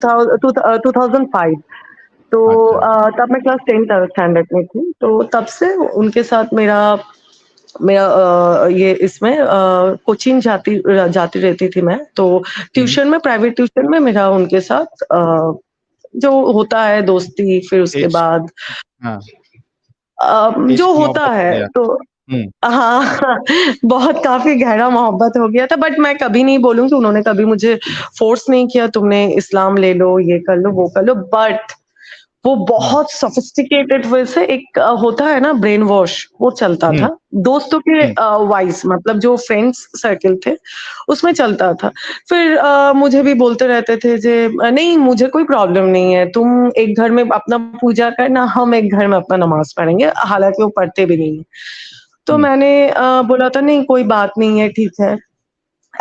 2005। तो अच्छा। तब मैं क्लास 10th स्टैंडर्ड में थी, तो तब से उनके साथ मेरा मेरा ये इसमें कोचिंग जाती रहती थी मैं, तो हम्म। ट्यूशन में, प्राइवेट ट्यूशन में मेरा उनके साथ जो होता है दोस्ती, फिर उसके इश्क। बाद हाँ। जो इश्क होता मोहब्बत हो है गया। तो हम्म। हाँ, बहुत काफ़ी गहरा मोहब्बत हो गया था, बट मैं कभी नहीं बोलूँगी उन्होंने कभी मुझे फ़ोर्स नहीं किया तुमने इस्लाम ले लो, ये कर लो, वो कर लो, बट वो हम्म। बहुत सोफिस्टिकेटेड वे से एक होता है ना ब्रेन वॉश, वो चलता हम्म। था। दोस्तों के हम्म। वाइज़, मतलब जो फ्रेंड्स सर्किल थे, उसमें चलता था। फिर मुझे भी बोलते रहते थे जे नहीं मुझे कोई प्रॉब्लम नहीं है, तुम एक घर में अपना पूजा करना, हम एक घर में अपना नमाज़ पढ़ेंगे, हालाँकि वो पढ़ते भी नहीं हैं। तो हम्म। मैंने बोला था नहीं कोई बात नहीं है, ठीक है।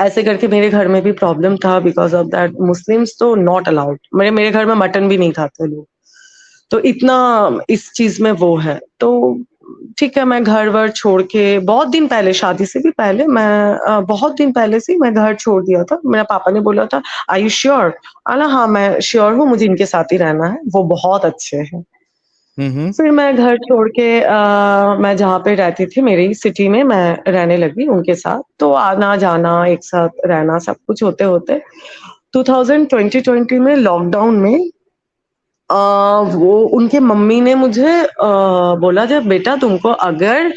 ऐसे करके मेरे घर में भी प्रॉब्लम था बिकॉज़ ऑफ दैट मुस्लिम्स तो नॉट अलाउड। मेरे घर में मटन भी नहीं खाते लोग। तो इतना इस चीज़ में वो है। तो ठीक है, मैं घर-वर छोड़ के बहुत दिन पहले, शादी से भी पहले मैं बहुत दिन पहले से ही मैं घर छोड़ दिया था। मेरे पापा ने बोला था, "आर यू श्योर?" हाँ, मैं श्योर हूँ, मुझे इनके साथ ही रहना है, वो बहुत अच्छे हैं। हम्म। फिर मैं घर छोड़ के मैं जहाँ पे रहती थी मेरी सिटी में मैं रहने लगी उनके साथ। तो आना-जाना, एक साथ रहना, सब कुछ होते-होते 2020 में लॉकडाउन में अ, वो उनके मम्मी ने मुझे बोला जब बेटा तुमको अगर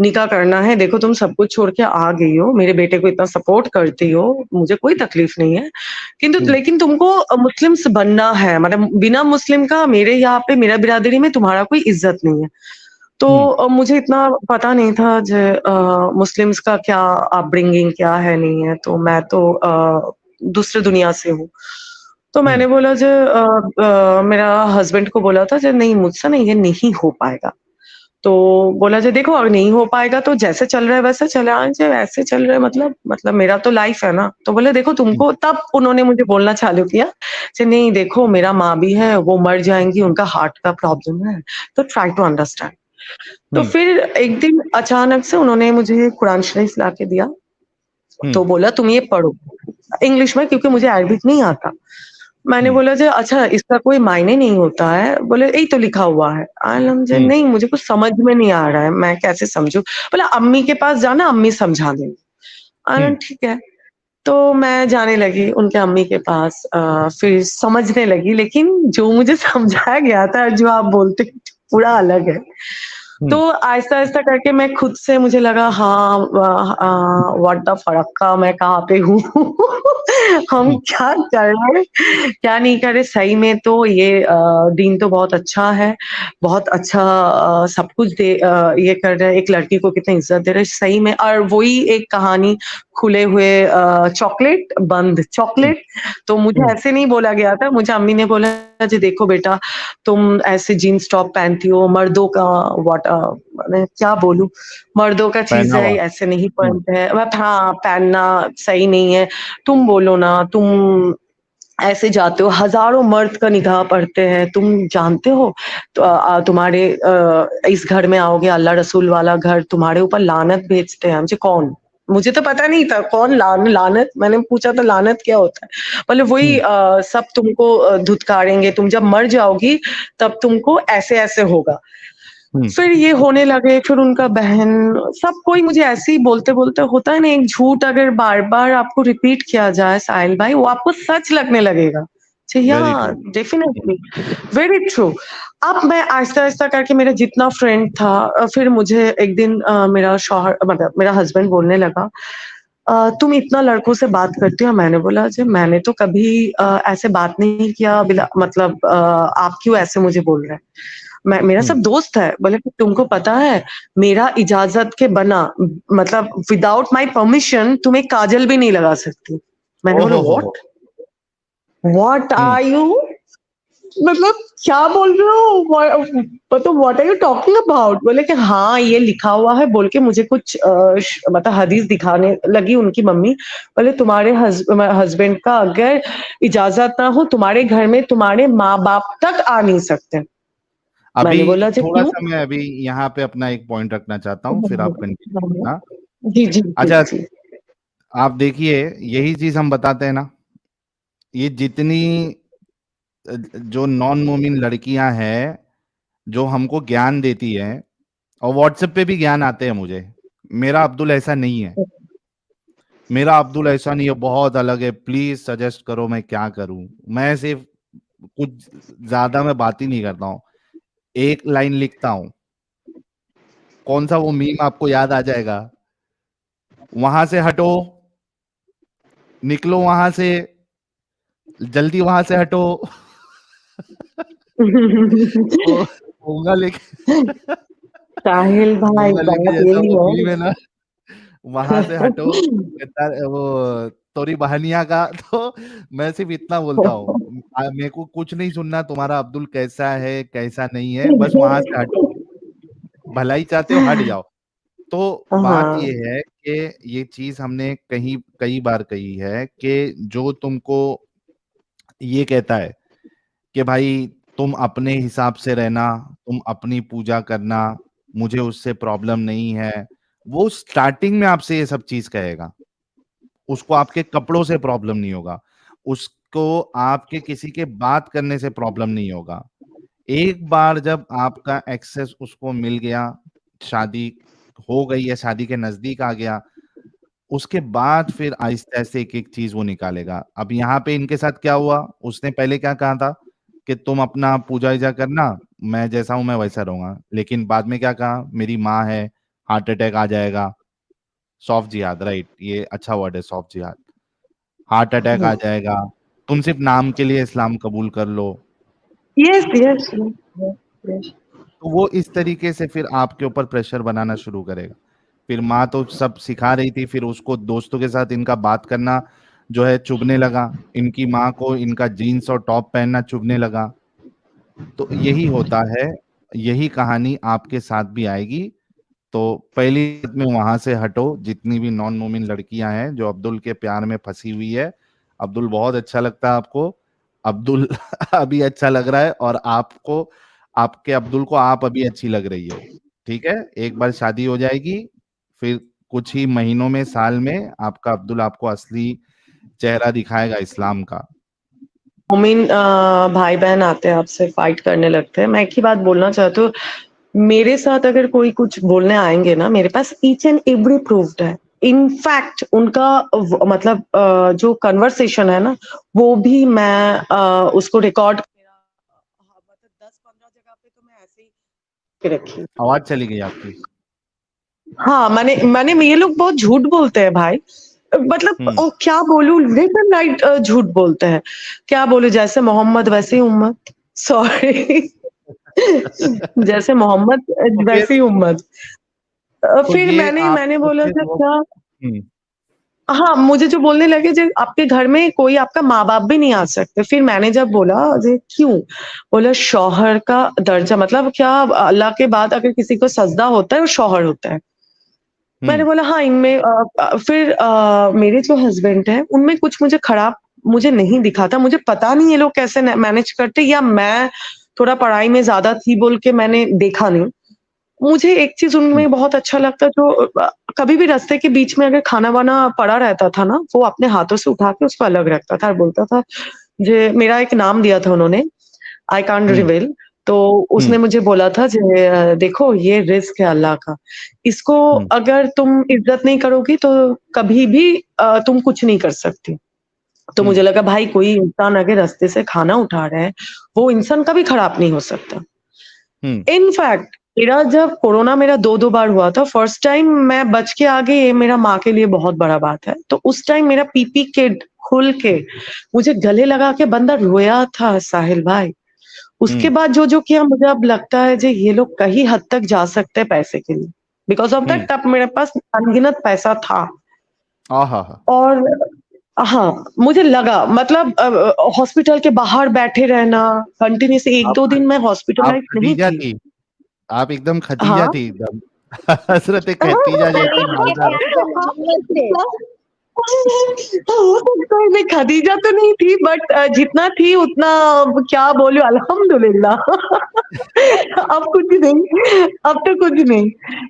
निकाह करना है, देखो तुम सब कुछ छोड़ के आ गई हो, मेरे बेटे को इतना सपोर्ट करती हो, मुझे कोई तकलीफ नहीं है। किंतु हम्म। लेकिन तुमको मुस्लिम्स बनना है, मतलब बिना मुस्लिम का मेरे यहाँ पे मेरा बिरादरी में तुम्हारा कोई इज़्ज़त नहीं है। तो हम्म। मुझे इतना पता नहीं था मुस्लिम्स का क्या अपब्रिंगिंग क्या है, नहीं है, तो मैं तो दूसरे दुनिया से हूँ। तो हम्म। मैंने बोला मेरा हस्बैंड को बोला था नहीं मुझसे ना ये नहीं हो पाएगा। तो बोला देखो अगर नहीं हो पाएगा तो जैसे चल रहा है वैसे चला जाए, ऐसे चल रहा है मतलब मेरा तो लाइफ है ना। तो बोले देखो हम्म। तुमको, तब उन्होंने मुझे बोलना चालू किया नहीं देखो मेरा माँ भी है, वो मर जाएँगी, उनका हार्ट का प्रॉब्लम है, तो ट्राई टू अंडरस्टैंड। तो हम्म। फिर एक दिन अचानक से उन्होंने मुझे कुरान शरीफ ला के दिया, हम्म। तो बोला तुम ये पढ़ो, इंग्लिश में क्योंकि मुझे अरबिक नहीं आता। मैंने हम्म। बोला अच्छा इसका कोई मायने नहीं होता है, बोले यही तो लिखा हुआ है। मुझे हम्म। नहीं मुझे कुछ समझ में नहीं आ रहा है, मैं कैसे समझूँ? बोला अम्मी के पास जाना, अम्मी समझा देंगी। हम्म। ठीक है। तो मैं जाने लगी उनके अम्मी के पास फिर समझने लगी, लेकिन जो मुझे समझाया गया था और जो आप बोलते हैं पूरा अलग है। तो हम्म। आहिस्ता-आहिस्ता करके मैं खुद से मुझे लगा हाँ व्हाट द फरक्का मैं कहाँ पे हूँ? हम हम्म। क्या कर रहे हैं, क्या नहीं कर रहे? सही में तो ये दीन तो बहुत अच्छा है, बहुत अच्छा सब कुछ ये कर रहा है, एक लड़की को कितनी इज़्ज़त दे रहा है, सही में। और वही एक कहानी खुले हुए चॉकलेट, बंद हम्म। चॉकलेट। तो मुझे हम्म। ऐसे नहीं बोला गया था, मुझे अम्मी ने बोला जी देखो बेटा तुम ऐसे जीन्स टॉप पहनती हो, मर्दों का मैं क्या बोलूँ, मर्दों का चीज़ है, पहनावा। ऐसे नहीं हम्म। पहनते हैं। हाँ, पहनना सही नहीं है। तुम बोलो ना, तुम ऐसे जाते हो, हज़ारों मर्द का निकाह पढ़ते हैं, तुम जानते हो? तो तुम्हारे इस घर में आओगे, अल्लाह रसूल वाला घर, तुम्हारे ऊपर लानत भेजते हैं। मुझे कौन? मुझे तो पता नहीं था कौन लानत, मैंने पूछा था लानत क्या होता है? बोले वही हम्म। सब तुमको धुतकारेंगे, तुम जब मर जाओगी तब तुमको ऐसे-ऐसे होगा। हम्म। फिर ये होने लगे, फिर उनका बहन, सब कोई मुझे ऐसे ही बोलते-बोलते, होता है ना एक झूठ अगर बार-बार आपको रिपीट किया जाए साहिल भाई, वो आपको सच लगने लगेगा। या very true. Definitely, very true. अब मैं आहिस्ता-आहिस्ता करके मेरा जितना फ्रेंड था फिर मुझे एक दिन मेरा शौहर मतलब मेरा हस्बैंड बोलने लगा तुम इतना लड़कों से बात करती हो? मैंने बोला जी मैंने तो कभी ऐसे बात नहीं किया बिला मतलब आप क्यों ऐसे मुझे बोल रहे हैं? मेरा हम्म। सब दोस्त है। बोले कि तुमको पता है मेरा इजाज़त के बिना मतलब विदाउट माय परमिशन तुम एक काजल भी नहीं लगा सकती। मैंने बोला ओहो हो। What? What hmm. Are you? मतलब क्या बोल रहे हो? मतलब what are you talking about? बोले कि हाँ, ये लिखा हुआ है बोल के मुझे कुछ मतलब हदीस दिखाने लगी उनकी मम्मी। बोले तुम्हारे हस्बैंड का अगर इजाज़त ना हो तुम्हारे घर में तुम्हारे माँ-बाप तक आ नहीं सकते। अभी मैंने बोला जी थोड़ा क्यों? सा मैं अभी यहाँ पे अपना एक पॉइंट रखना चाहता हूँ, फिर आप कंटिन्यू करना। जी, जी, जी, अच्छा, जी। आप देखिए, यही चीज हम बताते हैं ना, ये जितनी जो नॉन मोमिन लड़कियां हैं जो हमको ज्ञान देती है, और व्हाट्सएप पे भी ज्ञान आते हैं मुझे, मेरा अब्दुल ऐसा नहीं है, मेरा अब्दुल ऐसा नहीं है, बहुत अलग है, प्लीज सजेस्ट करो मैं क्या करूं। मैं सिर्फ कुछ ज्यादा मैं बात ही नहीं करता हूँ, एक लाइन लिखता हूँ, कौन सा वो मीम आपको याद आ जाएगा, वहां से हटो, निकलो वहां से, जल्दी वहां से हटो। वो पोंगा लेके साहिल भाई, पोंगा लेके बात जैसा यही वो मीम है है। ना, वहां से हटो, वो तोरी बहनिया का। तो मैं सिर्फ इतना बोलता हूँ, मेरे को कुछ नहीं सुनना तुम्हारा अब्दुल कैसा है कैसा नहीं है, बस वहां से हटो, भलाई चाहते हो हट जाओ। तो बात हाँ, ये है कि ये चीज हमने कहीं कई बार कही है कि जो तुमको ये कहता है कि भाई तुम अपने हिसाब से रहना, तुम अपनी पूजा करना, मुझे उससे प्रॉब्लम नहीं है, वो स्टार्टिंग में आपसे ये सब चीज कहेगा, उसको आपके कपड़ों से प्रॉब्लम नहीं होगा, उसको आपके किसी के बात करने से प्रॉब्लम नहीं होगा। एक बार जब आपका एक्सेस उसको मिल गया, शादी हो गई या शादी के नजदीक आ गया, उसके बाद फिर आहिस्ते आहिस्ते एक एक चीज वो निकालेगा। अब यहाँ पे इनके साथ क्या हुआ, उसने पहले क्या कहा था कि तुम अपना पूजा वूजा करना, मैं जैसा हूं मैं वैसा रहूंगा, लेकिन बाद में क्या कहा, मेरी माँ है, हार्ट अटैक आ जाएगा, सॉफ्ट जिहाद, राइट, ये अच्छा वर्ड है, सॉफ्ट जिहाद, हार्ट अटैक आ जाएगा, तुम सिर्फ नाम के लिए इस्लाम कबूल कर लो। Yes yes yes. तो वो इस तरीके से फिर आपके ऊपर प्रेशर बनाना शुरू करेगा। फिर माँ तो सब सिखा रही थी, फिर उसको दोस्तों के साथ इनका बात करना जो है चुभने लगा, इनकी माँ को इनका जीन्स और टॉप पहनना चुभने लगा। तो यही होता है, यही कहानी आपके साथ भी आएगी। तो पहली बात में वहां से हटो, जितनी भी नॉन मोमिन लड़कियां हैं जो अब्दुल के प्यार में फंसी हुई है, अब्दुल बहुत अच्छा लगता है आपको, अब्दुल अभी अच्छा लग रहा है, और आपको, आपके अब्दुल को आप अभी अच्छी लग रही हो, ठीक है, एक बार शादी हो जाएगी, फिर कुछ ही महीनों में, साल में आपका अब्दुल आपको असली चेहरा दिखाएगा इस्लाम का। मोमिन भाई बहन आते हैं आपसे फाइट करने लगते हैं। मैं एक ही बात बोलना चाहती हूँ, मेरे साथ अगर कोई कुछ बोलने आएंगे ना, मेरे पास ईच एंड एवरी प्रूफ्ड है। इनफैक्ट उनका मतलब जो कन्वर्सेशन है ना, वो भी मैं उसको रिकॉर्ड, मतलब 10-15 जगह पे तो मैं ऐसे ही के रखी। आवाज चली गई आपकी। हाँ, मैंने ये लोग बहुत झूठ बोलते हैं भाई। मतलब हम्म। क्या बोलूं, लेफ्ट एंड राइट झूठ बोलते हैं। क्या बोलूं, जैसे मोहम्मद वैसे ही उम्मत। सॉरी। जैसे मोहम्मद तो फिर वैसी उम्मत। तो फिर ये मैंने मैंने आपको बोला फिर था वो। क्या, हम्म। हाँ, मुझे जो बोलने लगे जो आपके घर में कोई आपका माँ बाप भी नहीं आ सकते। फिर मैंने जब बोला जे क्यों, बोला शौहर का दर्जा, मतलब क्या अल्लाह के बाद अगर किसी को सजदा होता है वो शौहर होता है। मैंने हम्म। बोला हाँ इनमें फिर मेरे जो हस्बैंड हैं उनमें कुछ मुझे खराब मुझे नहीं दिखा था। मुझे पता नहीं ये लोग कैसे मैनेज करते, या मैं थोड़ा पढ़ाई में ज्यादा थी बोल के मैंने देखा नहीं। मुझे एक चीज हम्म। उनमें बहुत अच्छा लगता, जो कभी भी रास्ते के बीच में अगर खाना वाना पड़ा रहता था ना, वो अपने हाथों से उठा के उसको अलग रखता था और बोलता था, जे मेरा एक नाम दिया था उन्होंने, आई कांट हम्म। रिवील। तो उसने हम्म। मुझे बोला था जे देखो ये रिस्क है अल्लाह का, इसको हम्म। अगर तुम इज्जत नहीं करोगी तो कभी भी तुम कुछ नहीं कर सकती। तो हम्म। मुझे लगा भाई कोई इंसान अगर रास्ते से खाना उठा रहा है, वो इंसान कभी खराब नहीं हो सकता। हम्म। इनफैक्ट मेरा जब कोरोना मेरा 2-2 बार हुआ था, फर्स्ट टाइम मैं बच के आ गई, ये मेरा माँ के लिए बहुत बड़ा बात है। तो उस टाइम मेरा पीपी किट खुल के मुझे गले लगा के बंदा रोया था साहिल भाई। उसके हम्म। बाद जो किया, मुझे अब लगता है जे ये लोग कहीं हद तक जा सकते हैं पैसे के लिए। बिकॉज़ ऑफ दैट हम्म। तब मेरे पास अनगिनत पैसा था। आहा हा। और हाँ, मुझे लगा मतलब हॉस्पिटल के बाहर बैठे रहना कंटिन्यूअसली आप 1-2 दिन मैं आप हॉस्पिटलाइज़ नहीं खदीजा थी। थी, आप एकदम खदीजा हाँ। थी एकदम। हजरत खदीजा जैसी मालदार। हो सकता है मैं खदीजा तो नहीं थी, बट जितना थी उतना क्या बोलूं, अल्हम्दुलिल्लाह। अब कुछ नहीं, अब तो कुछ नहीं।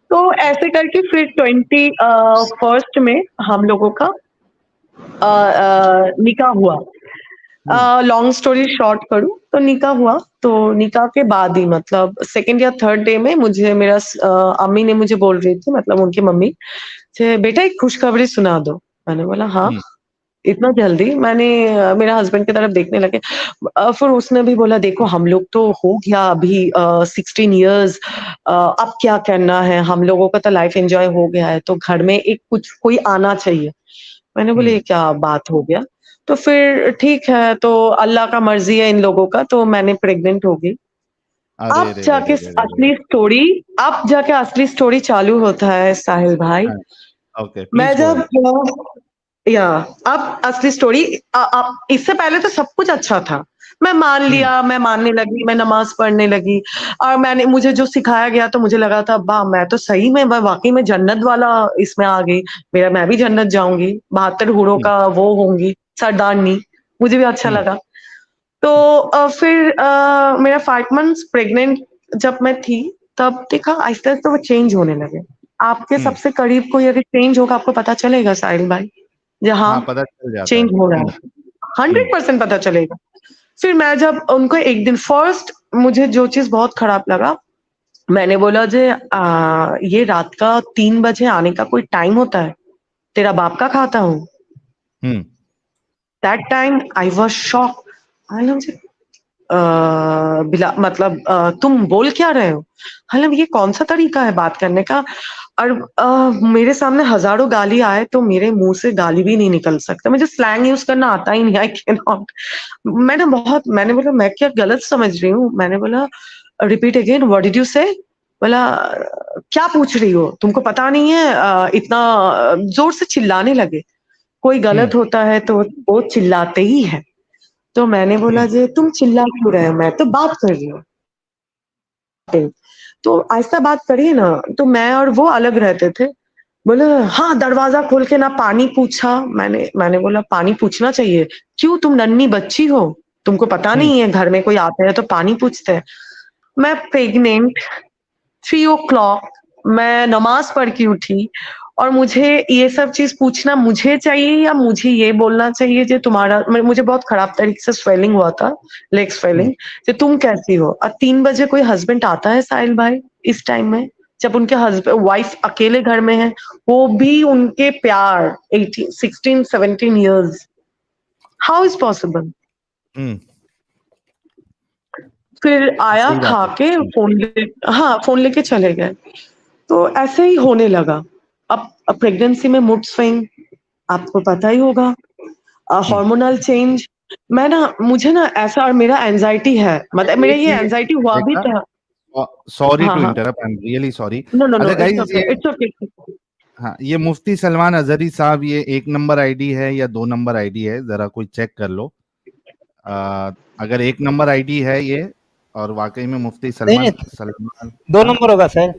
तो ऐसे करके फिर 21st में हम लोगों का निकाह हुआ। हम्म। लॉन्ग स्टोरी शॉर्ट करूं, तो निकाह हुआ, तो निकाह के बाद ही मतलब सेकंड या थर्ड डे में मुझे मेरा अम्मी ने मुझे बोल रही थी, मतलब उनकी मम्मी, "जे बेटा एक खुशखबरी सुना दो।" मैंने बोला, "हाँ।" हुँ, इतना जल्दी? मैंने मेरा हस्बैंड की तरफ देखने लगे। फिर उसने भी बोला, "देखो हम लोग तो हो गया अभी 16 इयर्स, अब क्या करना है? हम लोगों का तो लाइफ एन्जॉय हो गया है, तो घर में एक कुछ कोई आना चाहिए।" मैंने बोली, हुँ। "ये क्या बात हो गया?" तो फिर ठीक है, तो अल्लाह का मर्ज़ी है इन लोगों का, तो मैंने प्रेग्नेंट हो गई। अरे अब रे रे जाके रे रे रे रे! असली स्टोरी चालू होता है साहिल भाई। हाँ, ओके, मैं प्लीज़ गो जब अहेड। या अब असली स्टोरी इससे पहले तो सब कुछ अच्छा था। मैं मान हुँ, लिया, मैं मानने लगी, मैं नमाज़ पढ़ने लगी और मैंने मुझे जो सिखाया गया तो मुझे लगा था वाह! मैं तो सही में मैं वाक़ई में जन्नत वाला इसमें आ गई। मेरा मैं भी जन्नत जाऊँगी, 72 हूरों हुँ, का वो होंगी, सरदारनी, मुझे भी अच्छा हुँ, लगा। तो फिर मेरा 5 मंथ्स प्रेग्नेंट जब मैं थी, तब देखा आहिस्ता-आहिस्ता वो चेंज होने लगे। आपके हुँ। सबसे करीब कोई अगर चेंज होगा आपको पता चलेगा साहिल भाई, हाँ, जहाँ पता चल जाता है। चेंज हो रहा हुँ, है, हुँ, 100% पता चलेगा। फिर मैं जब उनको एक दिन फर्स्ट मुझे जो चीज़ बहुत खराब लगा, मैंने बोला जे ये रात का 3 बजे आने का कोई टाइम होता है? तेरा बाप का खाता हूँ। हुँ, that time I was shocked. I मुझे बिला मतलब तुम बोल क्या रहे हो? मतलब ये कौन-सा तरीका है बात करने का? और मेरे सामने हज़ारों गाली आए तो मेरे मुँह से गाली भी नहीं निकल सकता। मुझे स्लैंग यूज़ करना आता ही नहीं, आई कैनॉट। मैंने बोला मैं क्या गलत समझ रही हूँ? मैंने बोला repeat again what did you से? बोला क्या पूछ रही हो? तुमको पता नहीं है इतना ज़ोर से चिल्लाने लगे। कोई हुँ, गलत होता है तो वो चिल्लाते ही हैं। तो मैंने बोला हुँ, जे तुम चिल्ला क्यों रहे हो? मैं तो बात कर रही हूँ। तो आहिस्ता बात करिए ना, तो मैं और वो अलग रहते थे। बोले हाँ, दरवाज़ा खोल के ना पानी पूछा। मैंने बोला पानी पूछना चाहिए। क्यों तुम नन्ही बच्ची हो? तुमको पता हुँ, नहीं है घर में कोई आता है तो पानी पूछते हैं। मैं प्रेग्नेंट 3 ओ क्लॉक मैं नमाज़ पढ़ के उठी और मुझे ये सब चीज़ पूछना मुझे चाहिए या मुझे ये बोलना चाहिए जे तुम्हारा मुझे बहुत खराब तरीके से स्वेलिंग हुआ था, लेग हुँ। स्वेलिंग, जे तुम कैसी हो? 3 बजे कोई हस्बैंड आता है साहिल भाई इस टाइम में? जब उनके वाइफ अकेले घर में है, वो भी उनके प्यार 18 16 17 इयर्स हाउ इज़ पॉसिबल? हुँ, फिर आया, सही बात खा है। के हुँ, फ़ोन लेके चले गए। तो ऐसे ही होने लगा। अब प्रेगनेंसी में मूड स्विंग आपको पता ही होगा, हुँ। Hormonal change. मुझे ना ऐसा और मेरा एंग्ज़ायटी है, मतलब मेरा एक ये मिनट एंग्ज़ायटी हुआ भी देखा था। सॉरी हाँ, टू हाँ। Interrupt, I am really sorry. No, no, no, अच्छा गाइज़ ये इट्स ओके। हाँ, ये मुफ्ती सलमान अज़हरी साहब ये 1 नंबर आईडी है या 2 नंबर आईडी है, ज़रा कोई चेक कर लो। अ, अगर 1 नंबर आईडी है ये और वाक़ई में मुफ्ती नहीं नहीं, सलमान 2 हाँ? नंबर होगा सर।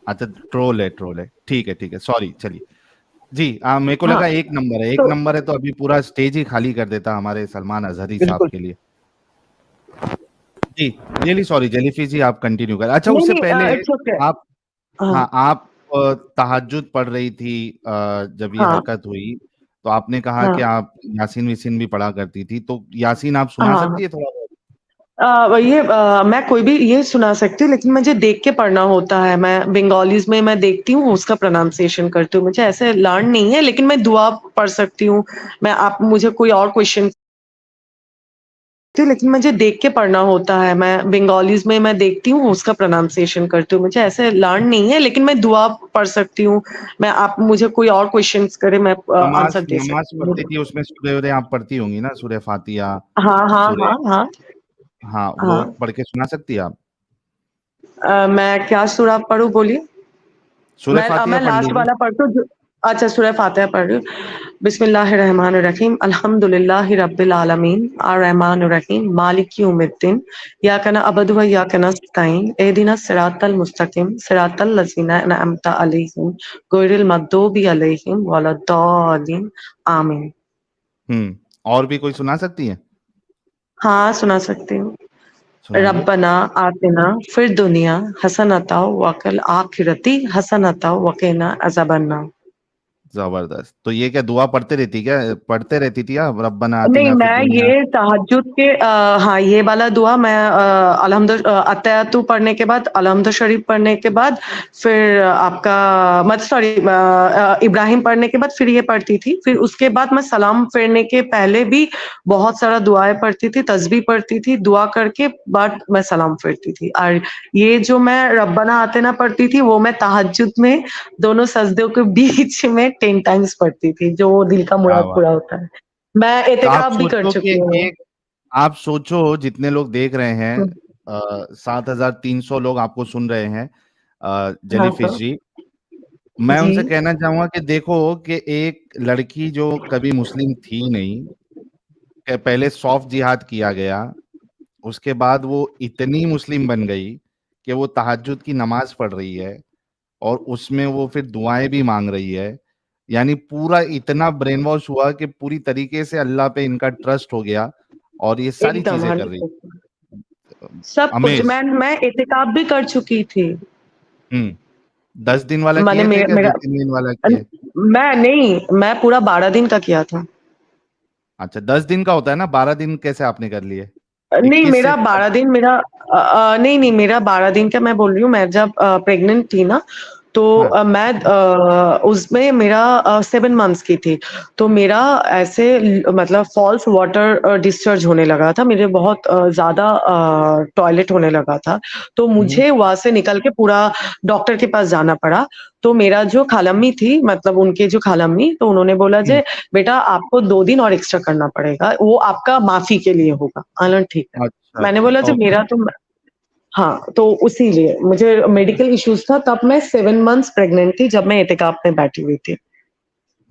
अच्छा ट्रोल है। ठीक है, सॉरी चलिए। जी मेरे को हाँ, लगा 1 नंबर है, 1 तो नंबर है तो अभी पूरा स्टेज ही खाली कर देता हमारे सलमान अज़हरी साहब बिल्कुल। के लिए। जी, रियली सॉरी जेलीफिश जी आप कंटिन्यू करें। अच्छा नहीं, उससे नहीं पहले इट्स ओके। आप हाँ, हाँ, आप तहज्जुद पढ़ रही थी जब ये हाँ, हरकत हुई, तो आपने कहा कि हाँ, आप यासीन-वासीन भी पढ़ा करती थी, तो यासीन आप सुना हाँ। सकती है थोड़ा बहुत? मैं कोई भी ये सुना सकती हूँ लेकिन मुझे देख के पढ़ना होता है। मैं बंगालीज़ में मैं देखती हूँ, उसका प्रोनंसिएशन करती हूँ। मुझे ऐसे लर्न नहीं है लेकिन मैं दुआ पढ़ सकती हूँ। मैं आप मुझे कोई और क्वेश्चन लेकिन मुझे देख के पढ़ना होता है। मैं बंगालीज़ में मैं देखती हूँ, उसका प्रोनंसिएशन करती हूँ। मुझे ऐसे लर्न नहीं है लेकिन मैं दुआ पढ़ सकती हूँ। मैं आप मुझे कोई और क्वेश्चन्स करें मैं आंसर दे नमाज़ सकती हूँ। पढ़ती थी उसमें सूरह-वूरह आप पढ़ती होंगी ना, सूरह फातिहा, हाँ, हाँ, सूरह हाँ, हाँ, हाँ, वो हाँ। पढ़ के सुना सकती हैं आप? मैं क्या सूरा पढ़ूँ बोलिए? सूरह फातिहा मैं पढ़ लास्ट लीजिए। वाला पढ़ती हूँ जो अच्छा सूरह फातिहा पढ़ रही हूँ। बिस्मिल्लाहिर्रहमानिर्रहीम अल्हम्दुलिल्लाहि रब्बिल आलमीन अर्रहमानिर्रहीम मालिक यौमिद्दीन इय्याका नअबुदु व इय्याका नस्तईन इहदिनस सिरातल मुस्तकीम सिरातल लज़ीना अनअमता अलैहिम गैरिल मग़दूबि अलैहिम वलद्दालिन आमीन। हुँ, और भी कोई सुना सकती हैं? हाँ, सुना सकती हूँ। सुनाइए। रब्बना आतिना फिर दुनिया हसनता वक़िल आखिरती हसनता वक़िना अज़ाबन्नार। जबरदस्त। तो ये क्या दुआ पढ़ते रहती थी आप, रब्बना नहीं, आतिना फिद मैं दुनिया? ये तहज्जुद के हाँ, ये वाला दुआ मैं अत्तहय्युत पढ़ने के बाद, अलहम्द शरीफ पढ़ने के बाद, फिर आपका इब्राहिम पढ़ने के बाद फिर ये पढ़ती थी। फिर उसके बाद मैं सलाम फेरने के पहले भी बहुत सारा दुआएं पढ़ती थी, तस्बीह पढ़ती थी, दुआ करके बाद मैं सलाम फेरती थी। और ये जो मैं रब्बना आतिना पढ़ती थी, वो मैं तहज्जुद में दोनों सजदों के बीच में 10 टाइम्स पढ़ती थी, जो दिल का क्या मुराद बात। पूरा होता है। मैं तो आप एतिकाफ भी कर सोचो कि चुकी हूँ। एक, आप सोचो जितने लोग देख रहे हैं, हुँ, 7,300 लोग आपको सुन रहे हैं, हाँ जेलीफिश सर। जी। मैं जी, उनसे कहना चाहूंगा कि देखो कि एक लड़की जो कभी मुस्लिम थी नहीं, कि पहले सॉफ्ट जिहाद किया गया, उसके बाद वो इतनी मुस्लिम बन गई कि वो तहज्जुद की नमाज पढ़ रही है, और उसमें वो फिर दुआएं भी मांग रही है। यानी पूरा इतना ब्रेन वॉश हुआ कि पूरी तरीके से अल्लाह पे इनका ट्रस्ट हो गया, और ये सारी एकदम चीजें कर रही। 100%। सब कुछ अमेज। मैं एतिकाफ भी कर चुकी थी। 10 दिन वाला मैंने किए थे मे क्या, मेरा 2-3 दिन वाला अन किए? मैं नहीं, मैं पूरा 12 दिन का किया था। अच्छा, 10 दिन का होता है ना, 12 दिन कैसे आपने कर लिए? नहीं, 21 से मेरा 12 दिन नहीं, मेरा 12 दिन का मैं बोल रही हूँ, मैं जब प्रेग्नेंट थी ना, तो हाँ। मैं उसमें मेरा 7 मंथ्स की थी। तो मेरा ऐसे मतलब फॉल्स वाटर डिस्चार्ज होने लगा था। मेरे बहुत ज़्यादा टॉयलेट होने लगा था। तो हम्म। मुझे वहाँ से निकल के पूरा डॉक्टर के पास जाना पड़ा। तो मेरा जो खालाम्मी थी, मतलब उनके जो खालाम्मी, तो उन्होंने बोला हम्म। जे बेटा आपको 2 दिन और एक्स्ट्रा करना पड़ेगा, वो आपका माफ़ी के लिए होगा। ठीक है। अच्छा मैंने अच्छा, बोला जब ओके। मेरा तो हाँ, तो उसीलिए मुझे मेडिकल इश्यूज़ था, तब मैं 7 मंथ्स प्रेग्नेंट थी जब मैं एतिकाफ में बैठी हुई थी।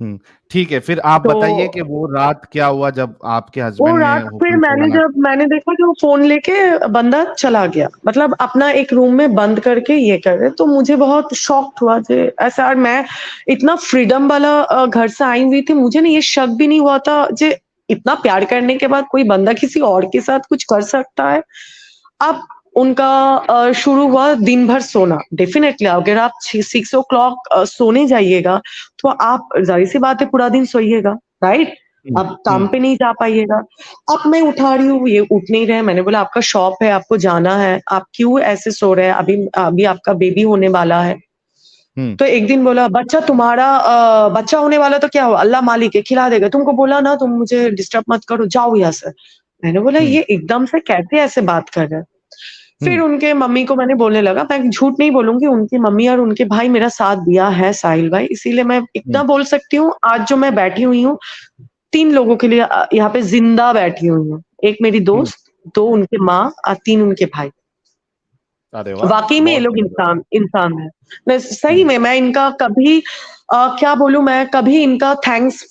हम्म। ठीक है, फिर आप तो बताइए कि वो रात क्या हुआ जब आपके वो हस्बैंड ने रात फिर हुक्म चलाना। मैंने देखा कि वो फ़ोन लेके बंदा चला गया। मतलब अपना एक रूम में बंद करके ये कर रहे, तो मुझे बहुत शॉक्ड हुआ जे ऐसा। और मैं इतना फ्रीडम वाला घर से आई हुई थी, मुझे ना ये शक भी नहीं हुआ था जे इतना प्यार करने के बाद कोई बंदा किसी और के साथ कुछ कर सकता है। अब उनका शुरू हुआ दिन भर सोना। डेफ़िनेटली अगर आप 6 सोने जाइएगा, तो आप ज़ाहिर-सी बात है पूरा दिन सोइएगा, राइट? हम्म। अब काम हम्म। पे नहीं जा पाइएगा। अब मैं उठा रही हूँ, ये उठ नहीं रहे हैं। मैंने बोला आपका शॉप है, आपको जाना है, आप क्यों ऐसे सो रहे हैं? अभी अभी आपका बेबी होने वाला है। हम्म। तो एक दिन बोला बच्चा तुम्हारा बच्चा होने वाला तो क्या हुआ? अल्लाह मालिक है, खिला देगा। तुमको बोला ना तुम मुझे डिस्टर्ब मत करो, जाओ यहाँ से। मैंने बोला हम्म। ये एकदम से कैसे ऐसे बात कर रहे हैं? फिर हम्म। उनके मम्मी को मैंने बोलने लगा, मैं झूठ नहीं बोलूँगी, उनकी मम्मी और उनके भाई मेरा साथ दिया है साहिल भाई, इसीलिए मैं इतना हम्म। बोल सकती हूँ, आज जो मैं बैठी हुई हूँ, 3 लोगों के लिए यहाँ पे ज़िंदा बैठी हुई हूँ। 1 मेरी हम्म। दोस्त, 2 उनके माँ और 3 उनके भाई। अरे वाह, वाक़ई में ये बहुत लोग बढ़िया। इंसान हैं। मैं सही हम्म। में मैं इनका कभी क्या बोलूँ, मैं कभी इनका थैंक्स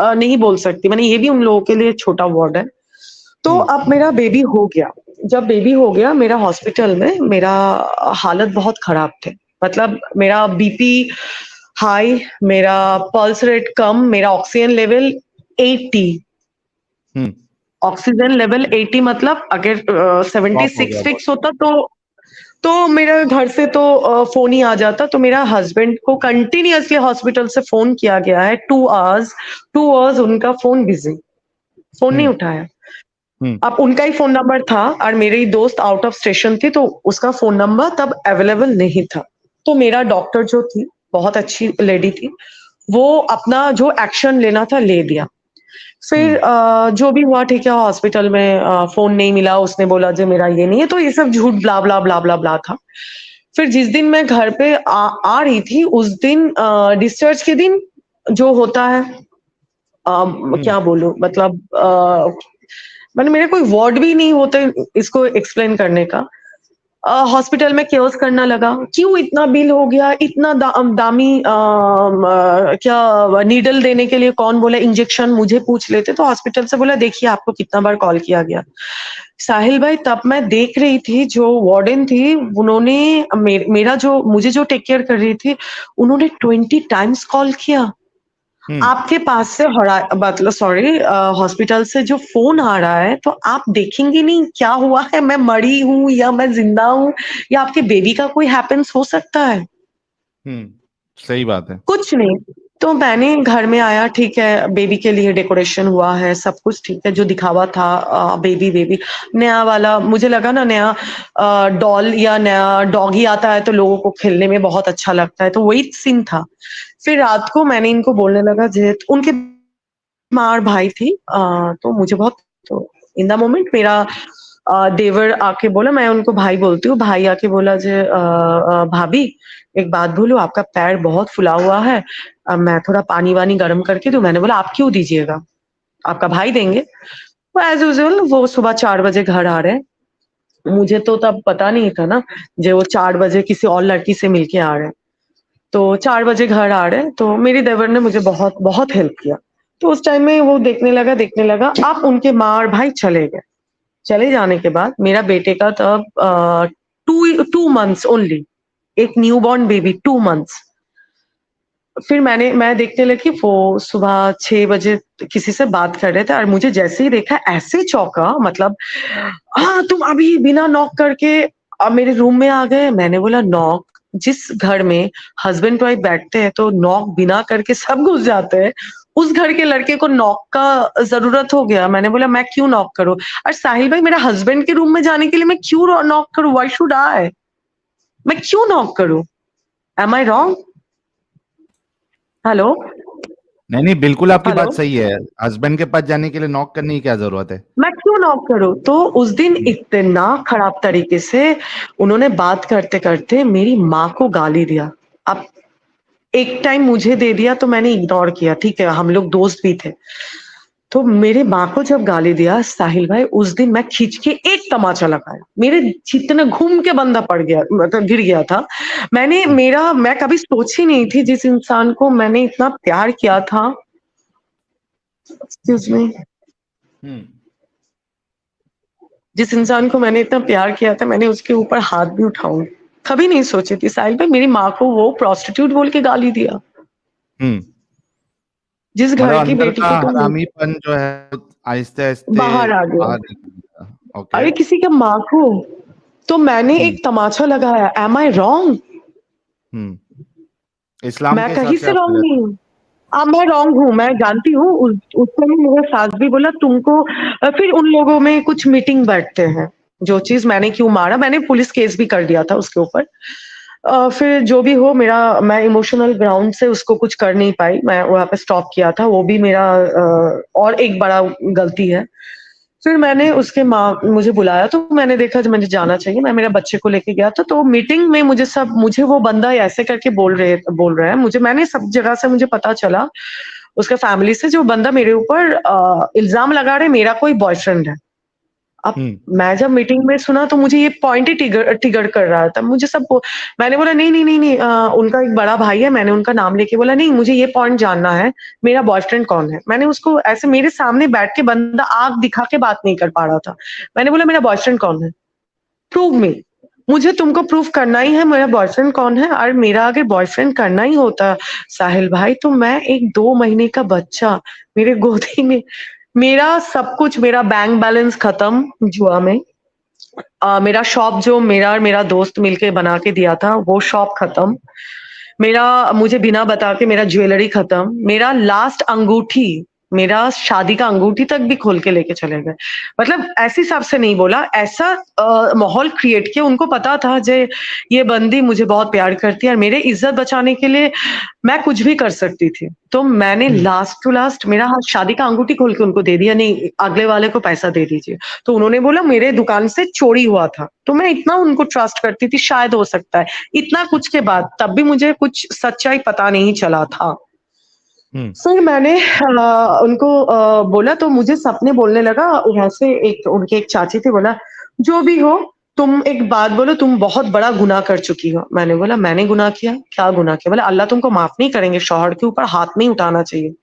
नहीं बोल सकती। मैंने ये भी उन लोगों के लिए छोटा वर्ड है। तो हम्म। अब मेरा बेबी हो गया। जब बेबी हो गया मेरा हॉस्पिटल में मेरा हालत बहुत ख़राब थे। मतलब मेरा बीपी हाई, मेरा पल्स रेट कम, मेरा ऑक्सीजन लेवल 80। हम्म। ऑक्सीजन लेवल 80 मतलब अगर ड्रॉप हो 76 गया बहुत। फिक्स होता तो मेरा घर से तो फ़ोन ही आ जाता। तो मेरा हस्बैंड को कंटीन्यूअसली हॉस्पिटल से फ़ोन किया गया है 2 आवर्स उनका फ़ोन बिज़ी, फ़ोन नहीं हम्म। उठाया। हम्म। अब उनका ही फ़ोन नंबर था और मेरी दोस्त आउट ऑफ स्टेशन थी, तो उसका फ़ोन नंबर तब अवेलेबल नहीं था। तो मेरा डॉक्टर जो थी, बहुत अच्छी लेडी थी, वो अपना जो एक्शन लेना था ले लिया। फिर हम्म। जो भी हुआ ठीक है, हॉस्पिटल में फ़ोन नहीं मिला, उसने बोला जी मेरा ये नहीं है, तो ये सब झूठ ब्ला, ब्ला, ब्ला, ब्ला, ब्ला था। फिर जिस दिन मैं घर पे आ रही थी, उस दिन डिस्चार्ज के दिन जो होता है हम्म। क्या बोलूँ, मतलब मैंने मेरे कोई वर्ड भी नहीं होते इसको एक्सप्लेन करने का। हॉस्पिटल में केओस करना लगा, क्यों इतना बिल हो गया, इतना दामी क्या नीडल देने के लिए कौन बोला, इंजेक्शन मुझे पूछ लेते। तो हॉस्पिटल से बोला देखिए आपको कितना बार कॉल किया गया। साहिल भाई तब मैं देख रही थी जो वार्डन थी, उन्होंने मेरा जो मुझे जो टेक केयर कर रही थी, उन्होंने 20 टाइम्स कॉल किया। हम्म। आपके पास से मतलब सॉरी हॉस्पिटल से जो फ़ोन आ रहा है, तो आप देखेंगे नहीं क्या हुआ है, मैं मरी हूँ या मैं ज़िंदा हूँ या आपके बेबी का कोई हैपेंस हो सकता है? हम्म। सही बात है। कुछ नहीं। तो मैंने घर में आया, ठीक है, बेबी के लिए डेकोरेशन हुआ है, सब कुछ ठीक है, जो दिखावा था बेबी नया वाला, मुझे लगा ना नया डॉल या नया डॉगी आता है तो लोगों को खेलने में बहुत अच्छा लगता है, तो वही सीन था। फिर रात को मैंने इनको बोलने लगा, उनके माँ और भाई थी, तो मुझे बहुत, तो इन द मोमेंट मेरा देवर आके बोला, मैं उनको भाई बोलती हूँ, भाई आके बोला भाभी एक बात बोलूं, आपका पैर बहुत फुला हुआ है, मैं थोड़ा पानी वानी गर्म करके दूं? मैंने बोला आप क्यों दीजिएगा, आपका भाई देंगे। वो एज यूजुअल वो सुबह 4 बजे घर आ रहे हैं, मुझे तो तब पता नहीं था ना, जो वो 4 बजे किसी और लड़की से मिलके आ रहे हैं। तो 4 बजे घर आ रहे हैं, तो मेरे देवर ने मुझे बहुत बहुत हेल्प किया। तो उस टाइम में वो देखने लगा, अब उनके माँ और भाई चले गए। चले जाने के बाद मेरा बेटे का तब 2 मंथ्स ओनली, एक न्यूबॉर्न बेबी, 2 मंथ्स। फिर मैं देखने लगी, वो सुबह 6 बजे किसी से बात कर रहे थे और मुझे जैसे ही देखा ऐसे चौंका, मतलब हाँ तुम अभी बिना नॉक करके मेरे रूम में आ गए। मैंने बोला नॉक, जिस घर में हस्बैंड वाइफ बैठते हैं तो नॉक बिना करके सब घुस जाते हैं, उस घर के लड़के को नॉक का जरूरत हो गया। मैंने बोला मैं क्यों नॉक करूं, और साहिल भाई मेरा हस्बैंड के रूम में जाने के लिए मैं क्यों नॉक करूं, व्हाई शुड आई, मैं क्यों नॉक करूं, एम आई रॉन्ग? हेलो नहीं, बिल्कुल आपकी हेलो, बात सही है। हस्बैंड के पास जाने के लिए नॉक करने की क्या जरूरत है? मैं क्यों नॉक करूं? तो उस दिन इतना खराब तरीके से उन्होंने बात करते करते मेरी माँ को गाली दिया। अब एक टाइम मुझे दे दिया तो मैंने इग्नोर किया, ठीक है, हम लोग दोस्त भी थे। तो मेरे माँ को जब गाली दिया साहिल भाई, उस दिन मैं खींच के एक तमाचा लगाया, मेरे जितने घूम के बंदा पड़ गया, मतलब गिर गया था। मैं कभी सोची नहीं थी, जिस इंसान को मैंने इतना प्यार किया था, एक्सक्यूज मी, जिस इंसान को मैंने इतना प्यार किया था, मैंने उसके ऊपर हाथ भी उठाऊंगी कभी नहीं सोची थी। साहिल भाई मेरी माँ को वो प्रोस्टिट्यूट बोल के गाली दिया, हम्म जिस मतलब घर की अंदर बेटी का को तुम हरामीपन जो है आहिस्ते आहिस्ते बाहर आ गया। बाहर निकल गया। ओके। अरे किसी के माँ को, तो मैंने हम्म एक तमाचा लगाया, एम आई रॉन्ग? हम्म इस्लाम के मैं हिसाब कहीं से से आप रॉन्ग गलत नहीं हूँ। अब मैं रॉन्ग हूँ, मैं जानती हूँ। उस समय मेरे सास भी बोला तुमको, फिर उन लोगों में कुछ मीटिंग बैठते हैं, जो चीज मैंने क्यों मारा, मैंने पुलिस केस भी कर दिया था उसके ऊपर। फिर जो भी हो, मैं इमोशनल ग्राउंड से उसको कुछ कर नहीं पाई, मैं वहां पे स्टॉप किया था, वो भी मेरा और एक बड़ा गलती है। फिर मैंने उसके माँ मुझे बुलाया, तो मैंने देखा जो मुझे जाना चाहिए, मैं मेरे बच्चे को लेके गया था। तो मीटिंग में मुझे वो बंदा ऐसे करके बोल रहा है, मैंने सब जगह से मुझे पता चला, उसका फैमिली से, जो बंदा मेरे ऊपर इल्जाम लगा रहे मेरा कोई बॉयफ्रेंड है। अब हम्म मैं जब मीटिंग में सुना तो मुझे ये पॉइंट ही ट्रिगर कर रहा था, मुझे मैंने बोला नहीं नहीं नहीं नहीं, उनका एक बड़ा भाई है, मैंने उनका नाम लेके बोला नहीं, मुझे ये पॉइंट जानना है, मेरा बॉयफ्रेंड कौन है। मैंने उसको ऐसे मेरे सामने बैठ के, बंदा आंख दिखा के बात नहीं कर पा रहा था, मैंने बोला मेरा बॉयफ्रेंड कौन है, प्रूव मी, मुझे तुमको प्रूफ करना ही है मेरा बॉयफ्रेंड कौन है। और मेरा अगर बॉयफ्रेंड करना ही होता साहिल भाई, तो मैं एक 2 महीने का बच्चा मेरे गोदी में, मेरा सब कुछ, मेरा बैंक बैलेंस खत्म जुआ में, मेरा शॉप जो मेरा और मेरा दोस्त मिलके बना के दिया था वो शॉप खत्म, मुझे बिना बता के मेरा ज्वेलरी खत्म, मेरा लास्ट अंगूठी, मेरा शादी का अंगूठी तक भी खोल के लेके चले गए। मतलब ऐसे हिसाब से नहीं बोला, ऐसा माहौल क्रिएट किया, उनको पता था जे ये बंदी मुझे बहुत प्यार करती है और मेरे इज्जत बचाने के लिए मैं कुछ भी कर सकती थी। तो मैंने लास्ट टू लास्ट मेरा शादी का अंगूठी खोल के उनको दे दिया, नहीं अगले वाले को पैसा दे दीजिए। तो उन्होंने बोला मेरे दुकान से चोरी हुआ था, तो मैं इतना उनको ट्रस्ट करती थी, शायद हो सकता है, इतना कुछ के बाद तब भी मुझे कुछ सच्चाई पता नहीं चला था। फिर मैंने उनको बोला, तो मुझे सपने बोलने लगा, वहां से उनके एक चाची थे, बोला जो भी हो तुम एक बात बोलो, तुम बहुत बड़ा गुनाह कर चुकी हो। मैंने बोला मैंने गुनाह किया, क्या गुनाह किया? बोला अल्लाह तुमको माफ नहीं करेंगे, शौहर के ऊपर हाथ नहीं उठाना चाहिए।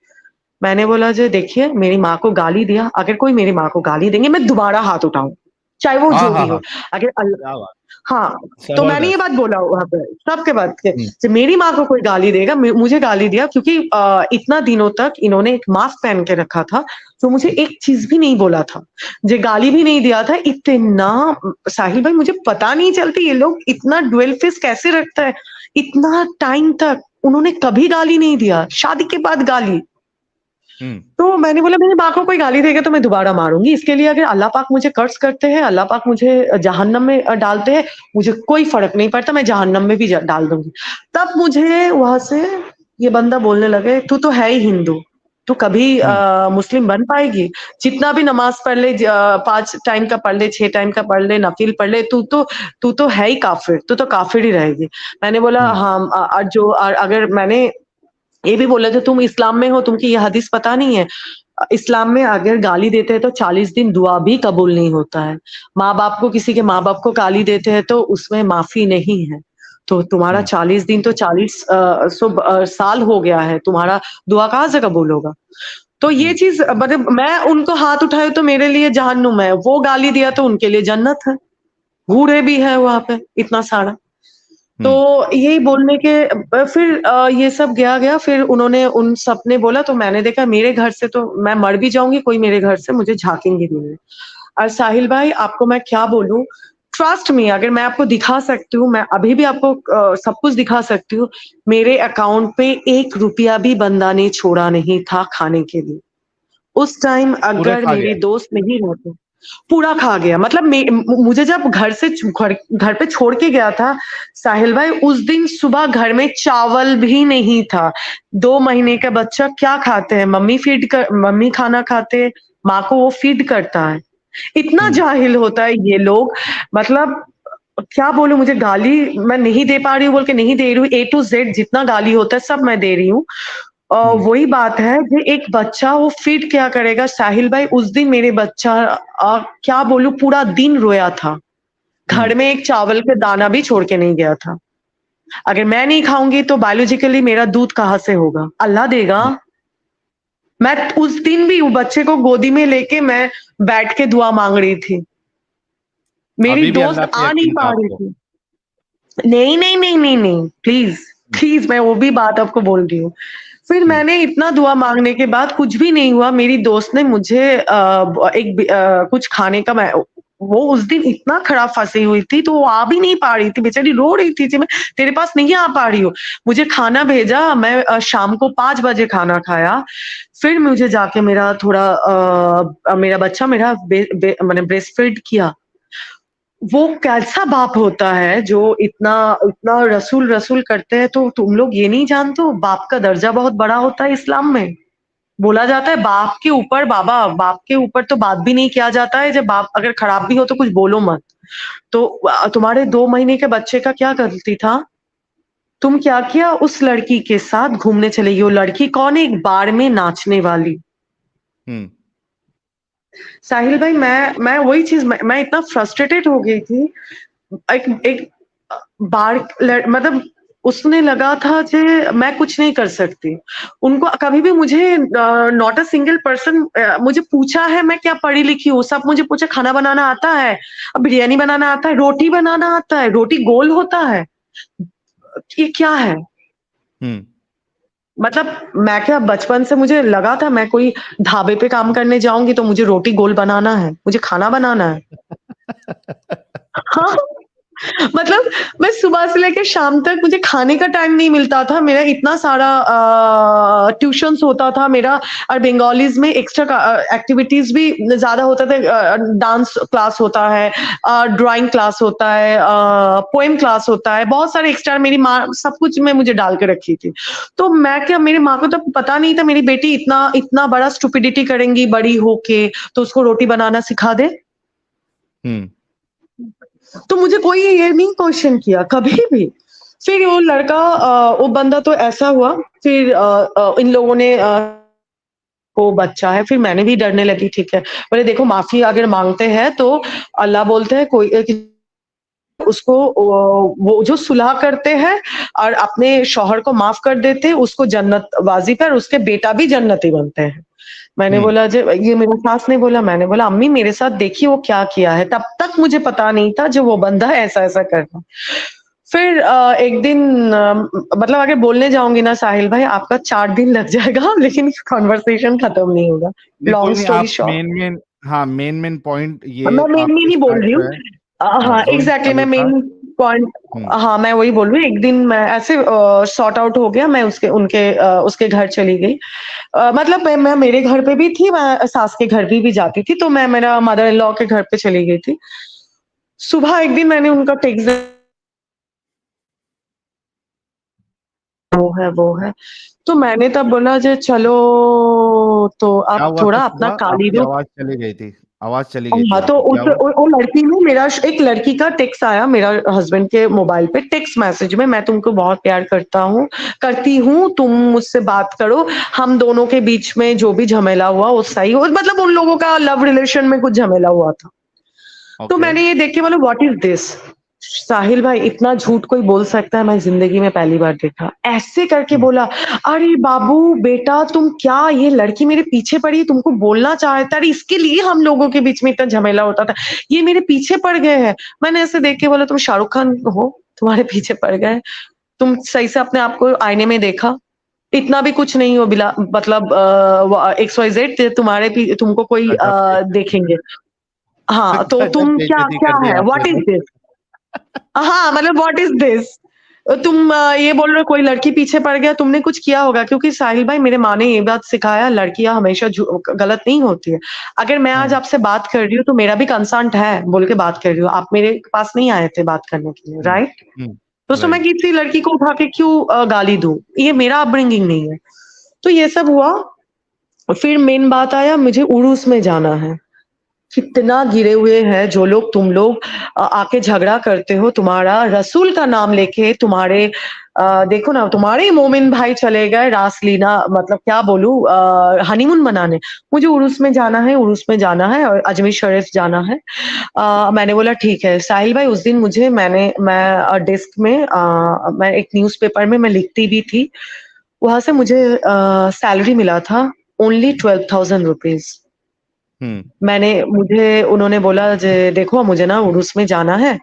मैंने बोला जो देखिए मेरी माँ को गाली दिया, अगर कोई मेरी माँ को गाली देंगे मैं दोबारा हाथ उठाऊं, चाहे वो हाँ जो हाँ भी हाँ, हो। अगर क्या बात, हाँ, तो मैंने ये जबरदस्त। बात बोला वहां पे सबके बात के, हम्म जब मेरी माँ को कोई गाली देगा, मुझे गाली दिया, क्योंकि इतना दिनों तक इन्होंने एक मास्क पहन के रखा था, तो मुझे एक चीज भी नहीं बोला था, जो गाली भी नहीं दिया था। इतना साहिल भाई मुझे पता नहीं चलती ये लोग इतना डुअल फेस कैसे रखता है इतना टाइम तक। उन्होंने कभी गाली नहीं दिया, शादी के बाद गाली। तो मैंने बोला मेरी माँ को कोई गाली देगा तो मैं दोबारा मारूंगी, इसके लिए अगर अल्लाह पाक मुझे कर्ज करते हैं, अल्लाह पाक मुझे जहन्नम में डालते हैं, मुझे कोई फर्क नहीं पड़ता, मैं जहन्नम में भी डाल दूंगी। तब मुझे वहां से ये बंदा बोलने लगे, तू तो है ही हिंदू, तू कभी मुस्लिम बन पाएगी, जितना भी नमाज पढ़ ले, 5 टाइम का पढ़ ले, 6 टाइम का पढ़ ले, नफिल पढ़ ले, तू तो है ही काफिर, तू तो काफिर ही रहेगी। मैंने बोला हाँ, जो अगर मैंने ये भी बोला था तुम इस्लाम में हो, तुमको ये हदीस पता नहीं है, इस्लाम में अगर गाली देते हैं तो 40 दिन दुआ भी कबूल नहीं होता है। माँ बाप को, किसी के माँ बाप को गाली देते हैं तो उसमें माफी नहीं है। तो तुम्हारा 40 दिन तो 40 साल हो गया है, तुम्हारा दुआ कहाँ से कबूल होगा? तो ये चीज मतलब मैं उनको हाथ उठाए तो मेरे लिए जहन्नुम है, वो गाली दिया तो उनके लिए जन्नत है, बूढ़े भी है वहां पे इतना सारा। तो यही बोलने के फिर ये सब गया, फिर उन्होंने उन सब ने बोला तो मैंने देखा मेरे घर से तो मैं मर भी जाऊंगी, कोई मेरे घर से मुझे झाकेंगे भी नहीं। और साहिल भाई आपको मैं क्या बोलूं, ट्रस्ट मी, अगर मैं आपको दिखा सकती हूँ, मैं अभी भी आपको सब कुछ दिखा सकती हूँ, मेरे अकाउंट पे 1 रुपया भी बंदा ने छोड़ा नहीं था खाने के लिए। उस टाइम अगर मेरे दोस्त नहीं रहते, पूरा खा गया। मतलब मुझे जब घर पे छोड़ के गया था साहिल भाई, उस दिन सुबह घर में चावल भी नहीं था। 2 महीने का बच्चा क्या खाते हैं, मम्मी खाना खाते, माँ को वो फीड करता है। इतना जाहिल होता है ये लोग, मतलब क्या बोलूं, मुझे गाली मैं नहीं दे पा रही हूँ बोल के नहीं दे रही हूँ, A to Z जितना गाली होता है सब मैं दे रही हूँ। वही बात है कि एक बच्चा वो फीड क्या करेगा साहिल भाई। उस दिन मेरे बच्चा क्या बोलूं पूरा दिन रोया था, घर में एक चावल का दाना भी छोड़ के नहीं गया था। अगर मैं नहीं खाऊंगी तो बायोलॉजिकली मेरा दूध कहाँ से होगा, अल्लाह देगा। मैं उस दिन भी बच्चे को गोदी में लेके मैं बैठ के दुआ मांग रही थी, मेरी दोस्त आ नहीं पा रही थी। नहीं नहीं नहीं नहीं नहीं, प्लीज प्लीज, मैं वो भी बात आपको बोल रही हूँ। फिर मैंने इतना दुआ मांगने के बाद कुछ भी नहीं हुआ। मेरी दोस्त ने मुझे कुछ खाने का, मैं वो उस दिन इतना खराब फंसी हुई थी तो वो आ भी नहीं पा रही थी, बेचारी रो रही थी मैं तेरे पास नहीं आ पा रही हूँ। मुझे खाना भेजा, मैं शाम को 5 बजे खाना खाया। फिर मुझे जाके मेरा थोड़ा मेरा बच्चा मेरा मैंने ब्रेस्ट फीड किया। वो कैसा बाप होता है जो इतना इतना रसूल रसूल करते हैं। तो तुम लोग ये नहीं जानते हो बाप का दर्जा बहुत बड़ा होता है इस्लाम में। बोला जाता है बाप के ऊपर, बाप के ऊपर तो बात भी नहीं किया जाता है, जब बाप अगर खराब भी हो तो कुछ बोलो मत। तो तुम्हारे 2 महीने के बच्चे का क्या गलती था? तुम क्या किया, उस लड़की के साथ घूमने चले गई। वो लड़की कौन है? एक बार में नाचने वाली। साहिल भाई मैं वही चीज, मैं इतना फ्रस्ट्रेटेड हो गई थी। एक बार मतलब उसने लगा था कि मैं कुछ नहीं कर सकती। उनको कभी भी मुझे नॉट अ सिंगल पर्सन मुझे पूछा है मैं क्या पढ़ी लिखी हूँ, सब मुझे पूछा खाना बनाना आता है, बिरयानी बनाना आता है, रोटी बनाना आता है, रोटी गोल होता है, ये क्या है? मतलब मैं क्या, बचपन से मुझे लगा था मैं कोई ढाबे पे काम करने जाऊंगी तो मुझे रोटी गोल बनाना है, मुझे खाना बनाना है। हाँ, मतलब मैं सुबह से लेकर शाम तक मुझे खाने का टाइम नहीं मिलता था। मेरा इतना सारा ट्यूशंस होता था मेरा, और बंगालीज में एक्स्ट्रा एक्टिविटीज भी ज्यादा होता था। डांस क्लास होता है, ड्राइंग क्लास होता है, पोएम क्लास होता है, बहुत सारे एक्स्ट्रा मेरी माँ सब कुछ में मुझे डाल के रखी थी। तो मैं क्या, मेरी माँ को तो पता नहीं था मेरी बेटी इतना इतना बड़ा स्टुपिडिटी करेंगी बड़ी होके, तो उसको रोटी बनाना सिखा दे। तो मुझे कोई ये नहीं क्वेश्चन किया कभी भी। फिर वो लड़का वो बंदा तो ऐसा हुआ, फिर इन लोगों ने वो बच्चा है, फिर मैंने भी डरने लगी। ठीक है, बोले देखो माफी अगर मांगते हैं तो अल्लाह बोलते हैं कोई उसको वो जो सुलह करते हैं और अपने शौहर को माफ कर देते हैं उसको जन्नत वाजी पर उसके बेटा भी जन्नती बनते हैं। मैंने बोला ये मेरे सास ने बोला, मैंने बोला अम्मी मेरे साथ देखिए वो क्या किया है। तब तक मुझे पता नहीं था जो वो बंदा ऐसा ऐसा करता। फिर एक दिन मतलब अगर बोलने जाऊंगी ना साहिल भाई आपका 4 दिन लग जाएगा, लेकिन कॉन्वर्सेशन खत्म नहीं होगा। Long story short, main point ये मैं मेन नहीं बोल रही हूँ। हाँ एग्जैक्टली, मैं मेन पॉइंट, हम्म, हाँ मैं वही बोल रही हूँ, एक दिन मैं ऐसे सॉर्ट आउट हो गया, मैं उसके घर चली गई। मतलब मैं मेरे घर पे भी थी, मैं सास के घर भी जाती थी, तो मैं मेरा मदर इन लॉ के घर पे चली गई थी। सुबह एक दिन मैंने उनका टेक्स्ट, वो है, तो मैंने तब बोला जे चलो, तो क्या आप हुआ था थोड़ा अपना सुबह? काली आपकी दो। आवाज चली गई थी, आवाज चली गई थी हाँ, तो आपकी, क्या हुआ? वो लड़की ने एक लड़की का टेक्स्ट आया मेरा हस्बैंड के मोबाइल पे, टेक्स्ट मैसेज में, मैं तुमको बहुत प्यार करती हूँ, तुम मुझसे बात करो, हम दोनों के बीच में जो भी झमेला हुआ वो सही हो, मतलब उन लोगों का लव रिलेशन में कुछ झमेला हुआ था। तो ओके। मैंने ये देख के बोला व्हाट इज दिस, साहिल भाई इतना झूठ कोई बोल सकता है, मैं जिंदगी में पहली बार देखा। ऐसे करके हम्म, बोला, अरे बाबू बेटा तुम क्या, ये लड़की मेरे पीछे पड़ी, तुमको बोलना चाहता, अरे इसके लिए हम लोगों के बीच में इतना झमेला होता था, ये मेरे पीछे पड़ गए हैं। मैंने ऐसे देख के बोला, तुम शाहरुख खान हो, तुम्हारे पीछे पड़ गए, तुम सही से अपने आप को आईने में देखा, इतना भी कुछ नहीं हो बिला, मतलब XYZ तुम्हारे तुमको कोई गजब बेइज्जती देखेंगे। हाँ, तो गजब तुम क्या बेइज्जती क्या कर दी है, आपने व्हाट इज तो। दिस। हाँ, मतलब व्हाट इज दिस, तुम ये बोल रहे हो कोई लड़की पीछे पड़ गया, तुमने कुछ किया होगा, क्योंकि साहिल भाई मेरे माँ ने ये बात सिखाया, लड़कियां हमेशा गलत नहीं होती है। अगर मैं आज हम्म, आपसे बात कर रही हूँ तो मेरा भी कंसंट है बोल के बात कर रही हूँ, आप मेरे पास नहीं आए थे बात करने के लिए, हम्म, राइट? तो मैं राइट। किसी लड़की को उठा के क्यों गाली दूं, ये मेरा अपब्रिंगिंग नहीं है। तो ये सब हुआ, फिर मेन बात आया, मुझे उरूस में जाना है। कितना गिरे हुए हैं जो लोग, तुम लोग आके झगड़ा करते हो, तुम्हारा रसूल का नाम लेके, तुम्हारे देखो ना, तुम्हारे ही मोमिन भाई चले गए रासलीला, मतलब क्या बोलूं, हनीमून मनाने। मुझे उर्स में जाना है, उर्स में जाना है और अजमेर शरीफ जाना है। मैंने बोला ठीक है साहिल भाई, उस दिन मैं डेस्क में मैं एक न्यूज़पेपर में मैं लिखती भी थी, वहां से मुझे सैलरी मिला था ओनली 12,000 रुपीज। हम्म, मुझे उन्होंने बोला जे देखो मुझे ना उर्स में जाना है,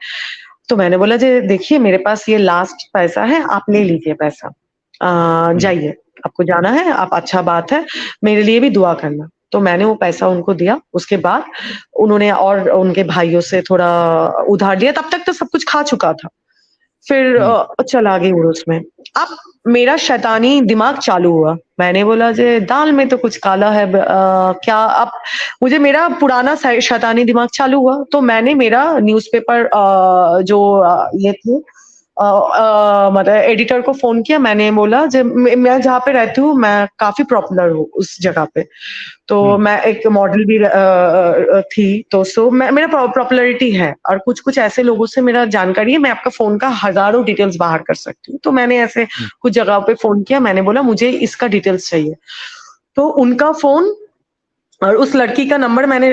तो मैंने बोला जे देखिए मेरे पास ये लास्ट पैसा है, आप ले लीजिए पैसा, हम्म, जाइए, आपको जाना है, आप, अच्छा बात है, मेरे लिए भी दुआ करना। तो मैंने वो पैसा उनको दिया, उसके बाद उन्होंने और उनके भाइयों से थोड़ा उधार लिया, तब तक तो सब कुछ खा चुका था। फिर हम्म, चला गई उर्स में। अब मेरा शैतानी दिमाग चालू हुआ, मैंने बोला जे दाल में तो कुछ काला है, क्या अब, मुझे मेरा पुराना शैतानी दिमाग चालू हुआ, तो मैंने मेरा न्यूज़पेपर जो ये थे मतलब एडिटर को फोन किया, मैंने बोला जब मैं जहाँ पे रहती हूँ मैं काफी पॉपुलर हूँ उस जगह पे, तो हम्म, मैं एक मॉडल भी थी, तो मेरा पॉपुलैरिटी है और कुछ कुछ ऐसे लोगों से मेरा जानकारी है, मैं आपका फोन का हजारों डिटेल्स बाहर कर सकती हूँ। तो मैंने ऐसे हम्म, कुछ जगह पे फोन किया, मैंने बोला मुझे इसका डिटेल्स चाहिए। तो उनका फोन और उस लड़की का नंबर मैंने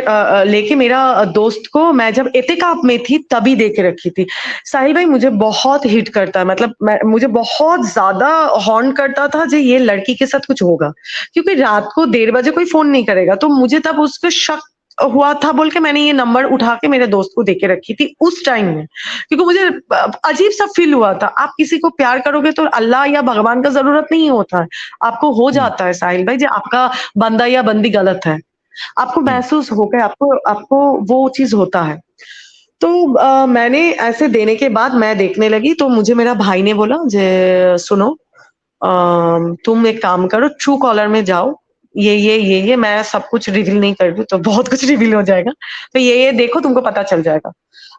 लेके मेरा दोस्त को, मैं जब एहतिकाफ में थी तभी दे के रखी थी। साहिल भाई मुझे बहुत हिट करता है, मतलब मुझे बहुत ज्यादा हॉर्न करता था जो ये लड़की के साथ कुछ होगा, क्योंकि रात को 1:30 बजे कोई फोन नहीं करेगा, तो मुझे तब उस पर शक हुआ था, बोल के मैंने ये नंबर उठा के मेरे दोस्त को दे के रखी थी उस टाइम में, क्योंकि मुझे अजीब सा फील हुआ था। आप किसी को प्यार करोगे तो अल्लाह या भगवान का जरूरत नहीं होता है, आपको हो हम्म, जाता है साहिल भाई जो आपका बंदा या बंदी गलत है, आपको हम्म, महसूस हो गया, आपको आपको वो चीज़ होता है। तो मैंने ऐसे देने के बाद मैं देखने लगी, तो मुझे मेरा भाई ने बोला जे सुनो, तुम एक काम करो, ट्रू कॉलर में जाओ, ये मैं सब कुछ रिवील नहीं कर रही हूँ, तो बहुत कुछ रिवील हो जाएगा। तो ये देखो तुमको पता चल जाएगा।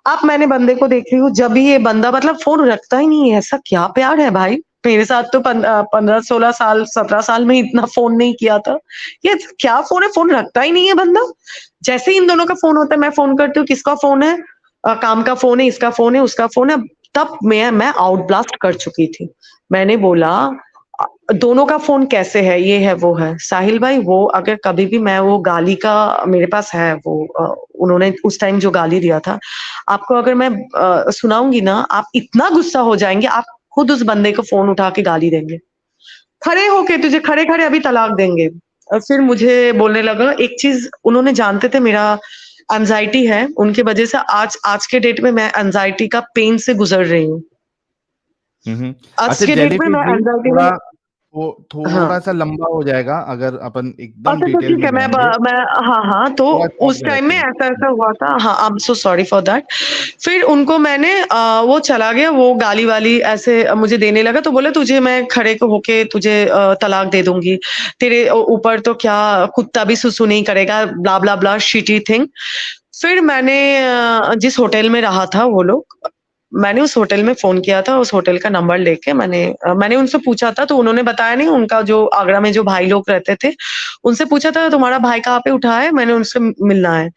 अब मैंने बंदे को देख रही हूँ, जब भी ये बंदा मतलब फ़ोन रखता ही नहीं है, ऐसा क्या प्यार है भाई? मेरे साथ तो 15-16 साल, 17 साल में इतना फ़ोन नहीं किया था। ये क्या फ़ोन है? फ़ोन रखता ही नहीं है बंदा। जैसे ही इन दोनों का फ़ोन होता है, मैं फ़ोन करती हूँ, किसका फ़ोन है? काम का फ़ोन है, इसका फ़ोन है, उसका फ़ोन है। तब मैं आउट ब्लास्ट कर चुकी थी। मैंने बोला दोनों का फ़ोन कैसे है? ये है, वो है। साहिल भाई वो अगर कभी भी मैं वो गाली का मेरे पास है वो उन्होंने उस टाइम जो गाली दिया था, आपको अगर मैं सुनाऊँगी ना, आप इतना गुस्सा हो जाएँगे, आप खुद उस बंदे को फ़ोन उठा के गाली देंगे। खड़े होके तुझे खड़े-खड़े अभी तलाक देंगे। और फिर मुझे बोलने लगा एक चीज़, उन्होंने जानते थे मेरा एंग्ज़ायटी है, उनकी वजह से आज आज के डेट में मैं एंग्ज़ायटी का पेन से गुज़र रही हूँ। हम्म। आज अच्छा के डेट में जेलीफिश मैं जी, एंग्ज़ायटी में थोड़ा हाँ थोड़ा सा लंबा हो जाएगा अगर अपन एकदम अच्छा तो डिटेल ठीक में है जाएंगे। मैं हाँ हाँ तो थोड़ा शॉर्ट उस में टाइम रखते में हैं। ऐसा ऐसा हुआ था हाँ I am so sorry for that. फिर उनको मैंने वो चला गया वो गाली वाली ऐसे मुझे देने लगा तो बोला तुझे मैं खड़े को होके तुझे तलाक दे दूंगी तेरे ऊपर तो क्या कुत्ता भी सुसु नहीं करेगा ब्ला ब्ला ब्ला शिटी थिंग। फिर मैंने जिस होटल में रहा था वो लोग मैंने उस होटल में फ़ोन किया था, उस होटल का नंबर लेके मैंने उनसे पूछा था तो उन्होंने बताया नहीं उनका जो आगरा में जो भाई लोग रहते थे, उनसे पूछा था तुम्हारा भाई कहाँ पे उठा है? मैंने उनसे मिलना है।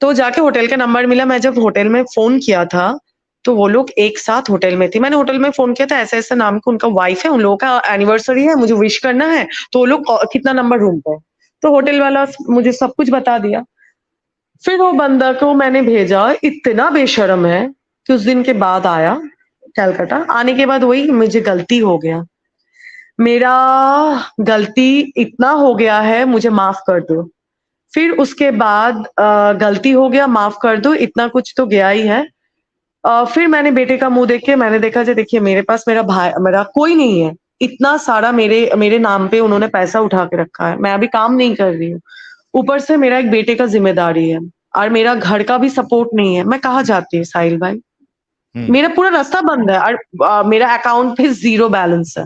तो जाके होटल का नंबर मिला, मैं जब होटल में फ़ोन किया था, तो वो लोग एक साथ होटल में थे। मैंने होटल में फ़ोन किया था ऐसे-ऐसे नाम का उनका वाइफ है, उन लोगों का एनिवर्सरी है, मुझे विश करना है, तो वो लोग कितना नंबर रूम पे है। तो होटल वाला मुझे सब कुछ बता दिया। फिर वो बंदा को मैंने भेजा, इतना बेशर्म है कि उस दिन के बाद आया कलकत्ता, आने के बाद वही मुझे गलती हो गया। मेरा गलती इतना हो गया है, मुझे माफ़ कर दो। फिर उसके बाद गलती हो गया, माफ़ कर दो, इतना कुछ तो गया ही है। फिर मैंने बेटे का मुँह देख के मैंने देखा जी देखिए मेरे पास मेरा कोई नहीं है। इतना सारा मेरे मेरे नाम पे उन्होंने पैसा उठा के रखा है। मैं अभी काम नहीं कर रही हूँ। ऊपर से मेरा एक बेटे का ज़िम्मेदारी है और मेरा घर का भी सपोर्ट नहीं है। मैं कहाँ जाती साहिल भाई? हम्म। मेरा पूरा रास्ता बंद है और मेरा अकाउंट पे ज़ीरो बैलेंस है।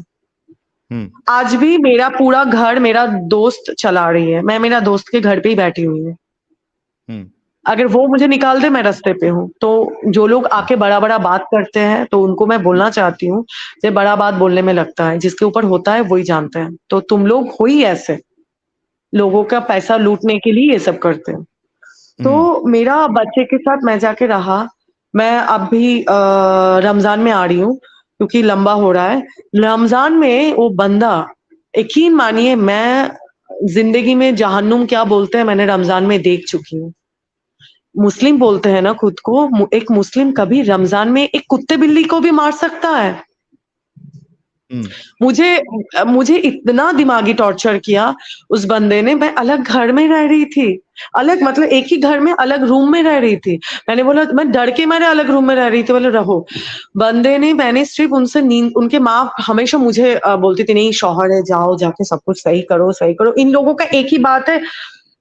हम्म। आज भी मेरा पूरा घर मेरा दोस्त चला रही है। मैं मेरा दोस्त के घर पे ही बैठी हुई हूँ। हम्म। अगर वो मुझे निकाल दे मैं रास्ते पे हूँ। तो जो लोग आके बड़ा-बड़ा बात करते हैं तो उनको मैं बोलना चाहती हूँ, ये बड़ा बात बोलने में लगता है, जिसके ऊपर होता है वही जानते हैं। तो तुम लोग हो ही ऐसे, लोगों का पैसा लूटने के लिए ये सब करते हैं। हम्म। तो मेरा बच्चे के साथ मैं जाके रहा, मैं अब भी रमज़ान में आ रही हूँ क्योंकि लंबा हो रहा है। रमज़ान में वो बंदा यकीन मानिए मैं ज़िंदगी में जहन्नुम क्या बोलते हैं मैंने रमज़ान में देख चुकी हूँ। मुस्लिम बोलते हैं ना खुद को, एक मुस्लिम कभी रमज़ान में एक कुत्ते-बिल्ली को भी मार सकता है। हम्म। मुझे मुझे इतना दिमागी टॉर्चर किया उस बंदे ने, मैं अलग घर में रह रही थी। अलग मतलब एक ही घर में अलग रूम में रह रही थी। मैंने बोला मैं डर के मारे अलग रूम में रह रही थी, बोले रहो। बंदे ने मैंने सिर्फ़ उनसे नींद उनके माँ हमेशा मुझे बोलती थी नहीं शौहर है, जाओ जाके सब कुछ सही करो, सही करो। इन लोगों का एक ही बात है,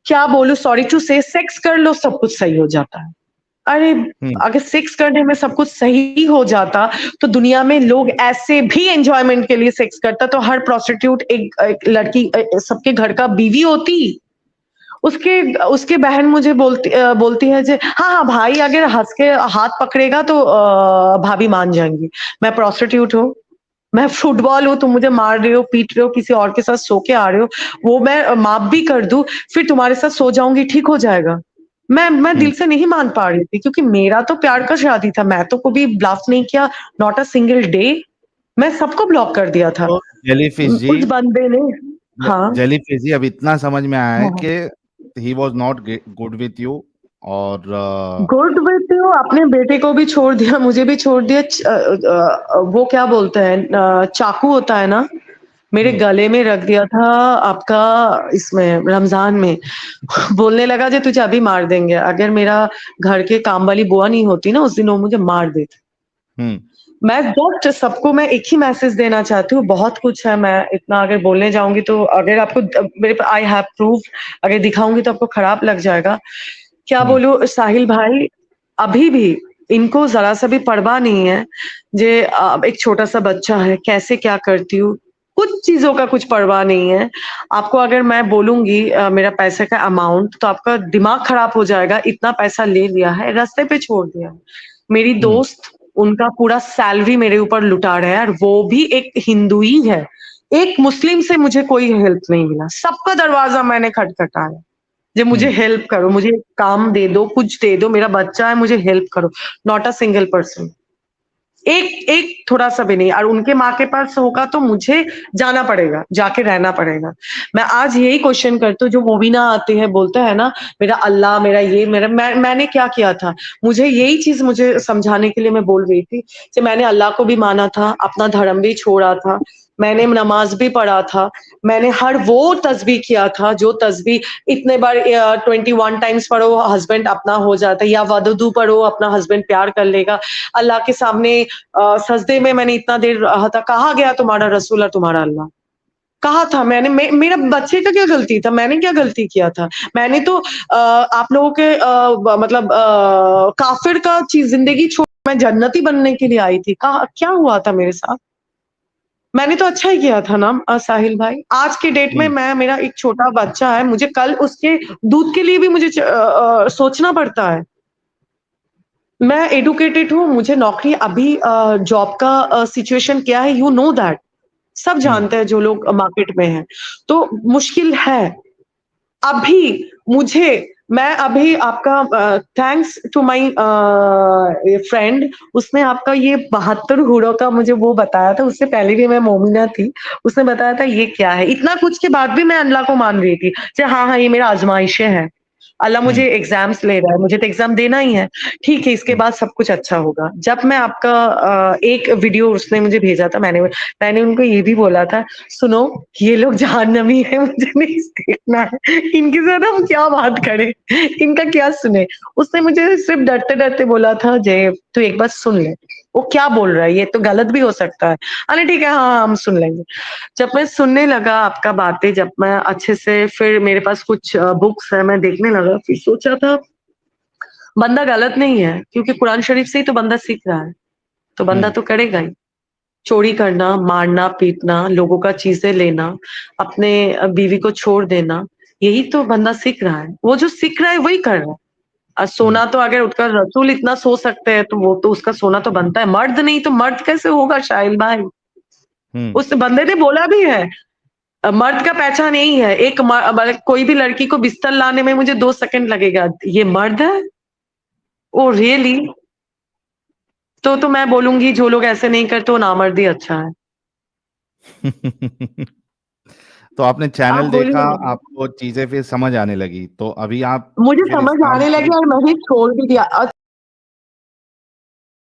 क्या बोलूँ सॉरी टू से सेक्स कर लो सब कुछ सही हो जाता है। अरे! हम्म। अगर सेक्स करने में सब कुछ सही हो जाता, तो दुनिया में लोग ऐसे भी एन्जॉयमेंट के लिए सेक्स करता, तो हर प्रोस्टिट्यूट एक लड़की सबके घर का बीवी होती। उसके उसकी बहन मुझे बोलती है जे हाँ, हाँ, भाई अगर हँस के हाथ पकड़ेगा तो भाभी मान जाएँगी। मैं प्रोस्टिट्यूट हूँ, मैं फुटबॉल हूँ, तुम मुझे मार रहे हो, पीट रहे हो, किसी और के साथ सो के आ रहे हो, वो मैं माफ़ भी कर दूँ, फिर तुम्हारे साथ सो जाऊँगी, ठीक हो जाएगा। मैं दिल हम्म। से नहीं मान पा रही थी क्योंकि मेरा तो प्यार का शादी था, मैं तो कभी ब्लफ नहीं किया, नॉट अ सिंगल डे, मैं सबको ब्लॉक कर दिया था। तो जेलीफिश जी, उस बंदे ने हाँ। जेलीफिश जी, अब इतना समझ में आया है हाँ, हाँ। कि he was not good with you और गुड विथ यू अपने बेटे को भी छोड़ दिया, मुझे भी छोड़ दिया। वो क्या बोलते हैं चाकू होता है ना, मेरे हम्म। गले में रख दिया था आपका इसमें रमज़ान में। बोलने लगा जे तुझे अभी मार देंगे। अगर मेरा घर के काम वाली बुआ नहीं होती ना उस दिन वो मुझे मार देती। हम्म। मैं जस्ट सबको मैं एक ही मैसेज देना चाहती हूँ, बहुत कुछ है, मैं इतना अगर बोलने जाऊँगी तो अगर आपको मेरे पे आई हैव प्रूफ अगर दिखाऊँगी तो आपको खराब लग जाएगा। क्या हम्म। बोलूँ साहिल भाई, अभी भी इनको ज़रा-सा भी परवाह नहीं है, जे एक छोटा-सा बच्चा है, कैसे क्या करती हूँ, कुछ चीज़ों का कुछ परवाह नहीं है। आपको अगर मैं बोलूँगी मेरा पैसे का अमाउंट तो आपका दिमाग खराब हो जाएगा, इतना पैसा ले लिया है, रास्ते पे छोड़ दिया है। मेरी हम्म। दोस्त उनका पूरा सैलरी मेरे ऊपर लुटा रहा है और वो भी एक हिंदू ही है। एक मुस्लिम से मुझे कोई हेल्प नहीं मिला। सबका दरवाज़ा मैंने खटखटाया। जे मुझे हम्म। हेल्प करो, मुझे काम दे दो, कुछ दे दो, मेरा बच्चा है मुझे हेल्प करो। Not a single person. एक एक थोड़ा-सा भी नहीं और उनके माँ के पास होगा तो मुझे जाना पड़ेगा, जाके रहना पड़ेगा। मैं आज यही क्वेश्चन करती हूँ जो मोबिना आते हैं, बोलता है ना मेरा अल्लाह, मेरा ये मेरा मैंने क्या किया था? मुझे यही चीज़ मुझे समझाने के लिए मैं बोल रही थी कि मैंने अल्लाह को भी माना था, अपना धर्म भी छोड़ा था, मैंने नमाज़ भी पढ़ा था, मैंने हर वो तस्बीह किया था जो तस्बीह इतने बार 21 टाइम्स पढ़ो हस्बैंड अपना हो जाता है या वदुदू पढ़ो अपना हस्बैंड प्यार कर लेगा। अल्लाह के सामने सजदे में मैंने इतना देर रहा था, कहाँ गया तुम्हारा रसूल और तुम्हारा अल्लाह? कहा था मैंने, मेरा बच्चे का क्या गलती था? मैंने क्या गलती किया था? मैंने तो आप लोगों के मतलब काफिर का चीज जिंदगी छोड़ मैं जन्नती बनने के लिए आई थी। क्या हुआ था मेरे साथ? मैंने तो अच्छा ही किया था ना साहिल भाई। आज के डेट में मेरा एक छोटा बच्चा है, मुझे कल उसके दूध के लिए भी मुझे सोचना पड़ता है। मैं एडुकेटेड हूँ, मुझे नौकरी अभी जॉब का सिचुएशन क्या है यू नो दैट, सब जानते हैं जो लोग मार्केट में हैं। तो मुश्किल है। अभी मैं अभी आपका थैंक्स टू माय फ्रेंड, उसने आपका ये 72 हूरों का मुझे वो बताया था। उससे पहले भी मैं मोमिना थी, उसने बताया था ये क्या है। इतना कुछ के बाद भी मैं अल्लाह को मान रही थी हाँ हाँ ये मेरा आजमाइशें है, अल्लाह मुझे एग्जाम्स ले रहा है, मुझे तो एग्जाम देना ही है, ठीक है इसके बाद सब कुछ अच्छा होगा। जब मैं आपका एक वीडियो उसने मुझे भेजा था, मैंने उनको ये भी बोला था, सुनो ये लोग जहन्नमी है, मुझे नहीं देखना है, इनके साथ हम क्या बात करें, इनका क्या सुने। उसने मुझे सिर्फ डरते डरते बोला था जय तू एक बार सुन ले, वो क्या बोल रहा है, ये तो गलत भी हो सकता है। अरे ठीक है हाँ हम सुन लेंगे। जब मैं सुनने लगा आपका बातें, जब मैं अच्छे से, फिर मेरे पास कुछ बुक्स है, मैं देखने लगा, फिर सोचा था बंदा गलत नहीं है, क्योंकि कुरान शरीफ से ही तो बंदा सीख रहा है, तो बंदा तो करेगा ही। चोरी करना, मारना, पीटना, लोगों का चीजें लेना, अपने बीवी को छोड़ देना, यही तो बंदा सीख रहा है। वो जो सीख रहा है वही कर रहा है। और सोना तो अगर उसका रसूल इतना सो सकते हैं तो वो तो उसका सोना तो बनता है, मर्द नहीं तो मर्द कैसे होगा शाहिल भाई? उस बंदे ने बोला भी है मर्द का पहचान यही है, मतलब कोई भी लड़की को बिस्तर लाने में मुझे 2 सेकंड लगेगा, ये मर्द है? Oh really? तो मैं बोलूंगी जो लोग ऐसे नहीं करते वो नामर्द ही अच्छा है। तो आपने आप चैनल देखा, बोलिए। आपको चीजें फिर समझ आने लगी, तो अभी आप मुझे फिर समझ इस्लाम आने की लगी और मैंने छोड़ भी दिया।